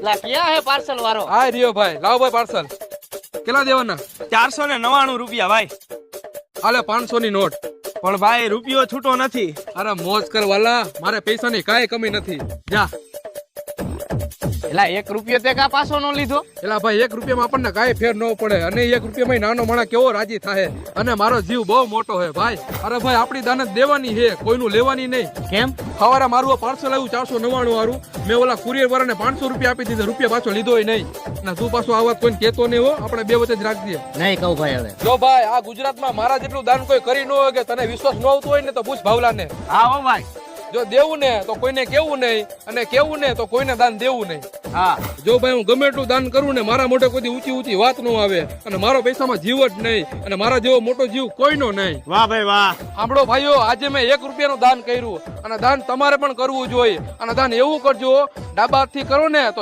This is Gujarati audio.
લા ક્યાં હે પાર્સલ વાળો? આ રહ્યો ભાઈ, લાવો ભાઈ પાર્સલ. કેટલા દેવાના? 499 રૂપિયા ભાઈ. આલે 500 ની નોટ. પણ ભાઈ રૂપિયો છૂટો નથી. અરે મોજ કર વાલા, મારે પૈસાની કાંઈ કમી નથી. જા. એલા 1 રૂપિયો તે કા પાછો નો લીધો? એલા ભાઈ 1 રૂપિયામાં આપણને કાંઈ ફેર ન પડે, અને 1 રૂપિયામાં નાનો માણસ કેવો રાજી થાય. અને મારો જીવ બહુ મોટો હે ભાઈ. અરે ભાઈ આપણી દાનત દેવાની હે, કોઈનું લેવાની નહીં. કેમ? સવારે મારું પાર્સલ આવ્યું 499 વાળું, મેં ઓલા કુરિયર વાળાને 500 રૂપિયા આપી દીધા, રૂપિયા પાછો લીધો નહીં. અને તું પાછો આ વાત કોઈને કહેતો નહીં હો, આપણે બે વચ્ચે જ રાખજે. નહીં કહું ભાઈ હવે. જો ભાઈ આ ગુજરાતમાં મારા જેટલું દાન કોઈ કરી ન હોય, કે તને વિશ્વાસ ન આવતો હોય ને તો પૂછ ભાવલાને. હા હો ભાઈ. જો દેવું ને તો કોઈને કેવું નહીં, અને કેવું ને તો કોઈને દાન દેવું નહીં. હા જો ભાઈ હું ગમે એટલું દાન કરું ને, મારા મોઢે કોઈ ઊંચી ઊંચી વાત ન આવે, અને મારો પૈસામાં જીવ જ નહીં, અને મારા જેવો મોટો જીવ કોઈનો નહીં. વાહ ભાઈ વાહ. સાંભળો ભાઈઓ, આજે મેં 1 રૂપિયાનું દાન કર્યું, અને દાન તમારે પણ કરવું જોઈએ. અને દાન એવું કરજો, ડાબા હાથથી કરો ને તો